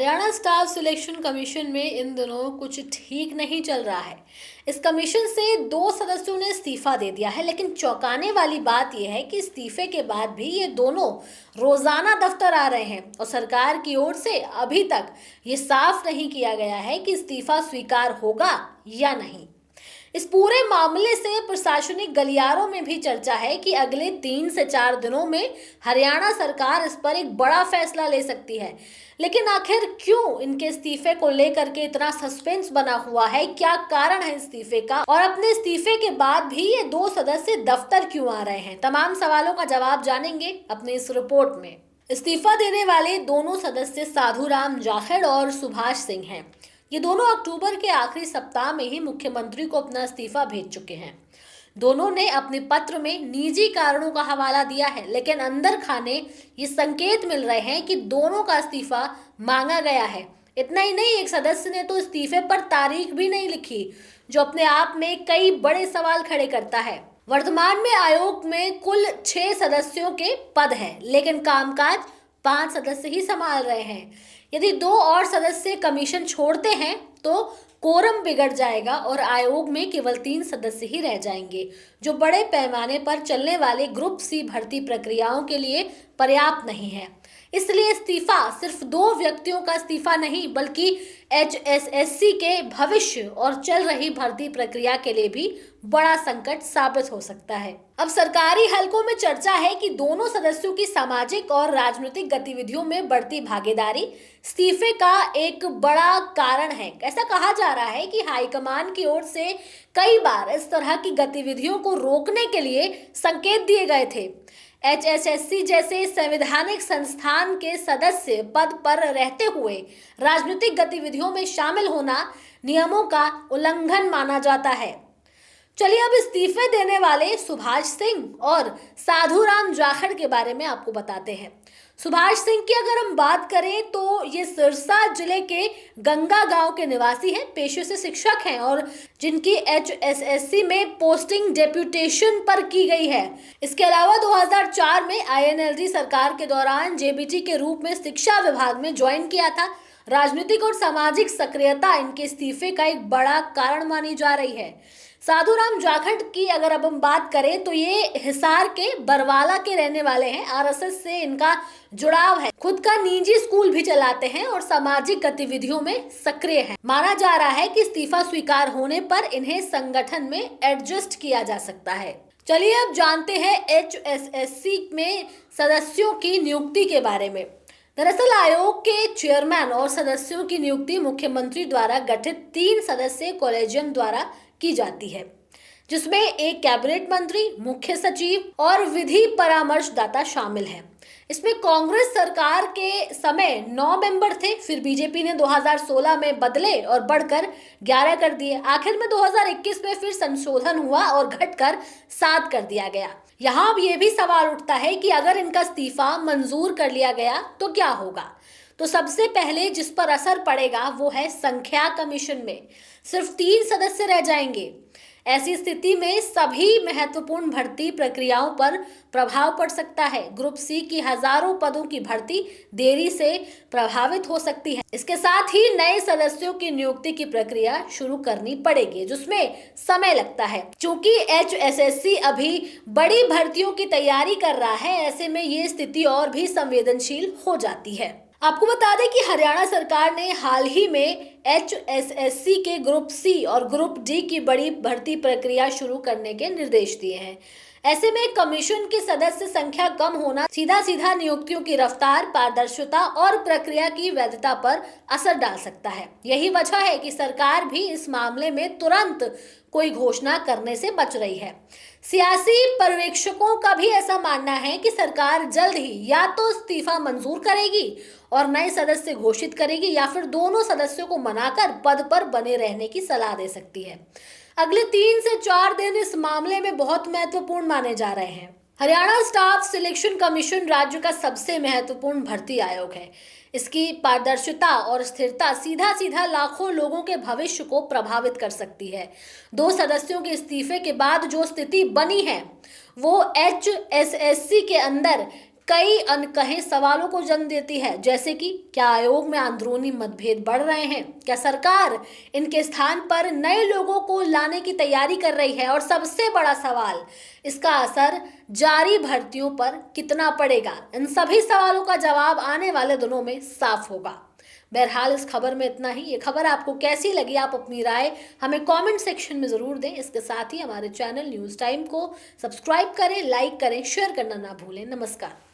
Haryana staff selection commission में इन दिनों कुछ ठीक नहीं चल रहा है। इस कमीशन से 2 सदस्यों ने इस्तीफा दे दिया है, लेकिन चौंकाने वाली बात यह है कि इस्तीफे के बाद भी ये दोनों रोजाना दफ्तर आ रहे हैं और सरकार की ओर से अभी तक ये साफ नहीं किया गया है कि इस्तीफा स्वीकार होगा या नहीं। इस पूरे मामले से प्रशासनिक गलियारों में भी चर्चा है कि अगले 3 से 4 दिनों में हरियाणा सरकार इस पर एक बड़ा फैसला ले सकती है। लेकिन आखिर क्यों इनके इस्तीफे को लेकर के इतना सस्पेंस बना हुआ है, क्या कारण है इस्तीफे का, और अपने इस्तीफे के बाद भी ये 2 सदस्य दफ्तर क्यों आ रहे हैं, तमाम सवालों का जवाब जानेंगे अपनी इस रिपोर्ट में। इस्तीफा देने वाले दोनों सदस्य साधुराम जाखड़ और सुभाष सिंह हैं। ये दोनों अक्टूबर के आखिरी सप्ताह में ही मुख्यमंत्री को अपना इस्तीफा भेज चुके हैं। दोनों ने अपने पत्र में निजी कारणों का हवाला दिया है, लेकिन अंदर खाने ये संकेत मिल रहे हैं कि दोनों का इस्तीफा मांगा गया है। इतना ही नहीं, एक सदस्य ने तो इस्तीफे पर तारीख भी नहीं लिखी, जो अपने आप में कई बड़े सवाल खड़े करता है। वर्तमान में आयोग में कुल 6 सदस्यों के पद हैं, लेकिन कामकाज 5 सदस्य ही संभाल रहे हैं। यदि 2 और सदस्य कमीशन छोड़ते हैं तो कोरम बिगड़ जाएगा और आयोग में केवल 3 सदस्य ही रह जाएंगे, जो बड़े पैमाने पर चलने वाले ग्रुप सी भर्ती प्रक्रियाओं के लिए पर्याप्त नहीं है। इसलिए इस्तीफा सिर्फ 2 व्यक्तियों का इस्तीफा नहीं, बल्कि HSSC के भविष्य और चल रही भर्ती प्रक्रिया के लिए भी बड़ा संकट साबित हो सकता है। अब सरकारी हलकों में चर्चा है कि दोनों सदस्यों की सामाजिक और राजनीतिक गतिविधियों में बढ़ती भागीदारी इस्तीफे का एक बड़ा कारण है। ऐसा कहा जा रहा है कि हाईकमान की ओर से कई बार इस तरह की गतिविधियों को रोकने के लिए संकेत दिए गए थे। HSSC जैसे संवैधानिक संस्थान के सदस्य पद पर रहते हुए राजनीतिक गतिविधियों में शामिल होना नियमों का उल्लंघन माना जाता है। चलिए अब इस्तीफे देने वाले सुभाष सिंह और साधुराम जाखड़ के बारे में आपको बताते हैं। सुभाष सिंह की अगर हम बात करें तो ये सिरसा जिले के गंगा गांव के निवासी हैं, पेशे से शिक्षक हैं और जिनकी HSSC में पोस्टिंग डेप्यूटेशन पर की गई है। इसके अलावा 2004 में INLD सरकार के दौरान JBT के रूप में शिक्षा विभाग में ज्वाइन किया था। राजनीतिक और सामाजिक सक्रियता इनके इस्तीफे का एक बड़ा कारण मानी जा रही है। साधुराम जाखड़ की अगर अब हम बात करें तो ये हिसार के बरवाला के रहने वाले हैं। RSS से इनका जुड़ाव है, खुद का निजी स्कूल भी चलाते हैं और सामाजिक गतिविधियों में सक्रिय हैं। माना जा रहा है कि इस्तीफा स्वीकार होने पर इन्हें संगठन में एडजस्ट किया जा सकता है। चलिए अब जानते हैं HSSC में सदस्यों की नियुक्ति के बारे में। दरअसल आयोग के चेयरमैन और सदस्यों की नियुक्ति मुख्यमंत्री द्वारा गठित 3 सदस्यीय कॉलेजियम द्वारा की जाती है, जिसमें एक कैबिनेट मंत्री, मुख्य सचिव और विधि परामर्शदाता शामिल हैं। इसमें कांग्रेस सरकार के समय 9 मेंबर थे, फिर बीजेपी ने 2016 में बदले और बढ़कर 11 कर दिए। आखिर में 2021 में फिर संशोधन हुआ और घटकर 7 कर दिया गया। यहाँ अब ये भी सवाल उठता है कि अगर इनका इस्तीफा मंजूर कर लिया गया तो क्या होगा। तो सबसे पहले जिस पर असर पड़ेगा वो है संख्या। कमीशन में सिर्फ 3 सदस्य रह जाएंगे। ऐसी स्थिति में सभी महत्वपूर्ण भर्ती प्रक्रियाओं पर प्रभाव पड़ सकता है। ग्रुप सी की हजारों पदों की भर्ती देरी से प्रभावित हो सकती है। इसके साथ ही नए सदस्यों की नियुक्ति की प्रक्रिया शुरू करनी पड़ेगी, जिसमें समय लगता है। चूंकि HSSC अभी बड़ी भर्तियों की तैयारी कर रहा है, ऐसे में ये स्थिति और भी संवेदनशील हो जाती है। आपको बता दें कि हरियाणा सरकार ने हाल ही में HSSC के ग्रुप सी और ग्रुप डी की बड़ी भर्ती प्रक्रिया शुरू करने के निर्देश दिए हैं। ऐसे में कमीशन की सदस्य संख्या कम होना सीधा नियुक्तियों की रफ्तार, पारदर्शिता और प्रक्रिया की वैधता पर असर डाल सकता है। यही वजह है कि सरकार भी इस मामले में तुरंत कोई घोषणा करने से बच रही है। सियासी पर्यवेक्षकों का भी ऐसा मानना है कि सरकार जल्द ही या तो इस्तीफा मंजूर करेगी और नए सदस्य घोषित करेगी, या फिर दोनों सदस्यों को मनाकर पद पर बने रहने की सलाह दे सकती है। अगले 3 से 4 दिन इस मामले में बहुत महत्वपूर्ण माने जा रहे हैं। हरियाणा स्टाफ सिलेक्शन कमीशन राज्य का सबसे महत्वपूर्ण भर्ती आयोग है। इसकी पारदर्शिता और स्थिरता सीधा लाखों लोगों के भविष्य को प्रभावित कर सकती है। 2 सदस्यों के इस्तीफे के बाद जो स्थिति बनी है वो HSSC के अंदर कई अनकहे सवालों को जन्म देती है, जैसे कि क्या आयोग में अंदरूनी मतभेद बढ़ रहे हैं, क्या सरकार इनके स्थान पर नए लोगों को लाने की तैयारी कर रही है, और सबसे बड़ा सवाल, इसका असर जारी भर्तियों पर कितना पड़ेगा। इन सभी सवालों का जवाब आने वाले दिनों में साफ होगा। बहरहाल इस खबर में इतना ही। ये खबर आपको कैसी लगी, आप अपनी राय हमें कमेंट सेक्शन में ज़रूर दें। इसके साथ ही हमारे चैनल न्यूज़ टाइम को सब्सक्राइब करें, लाइक करें, शेयर करना ना भूलें। नमस्कार।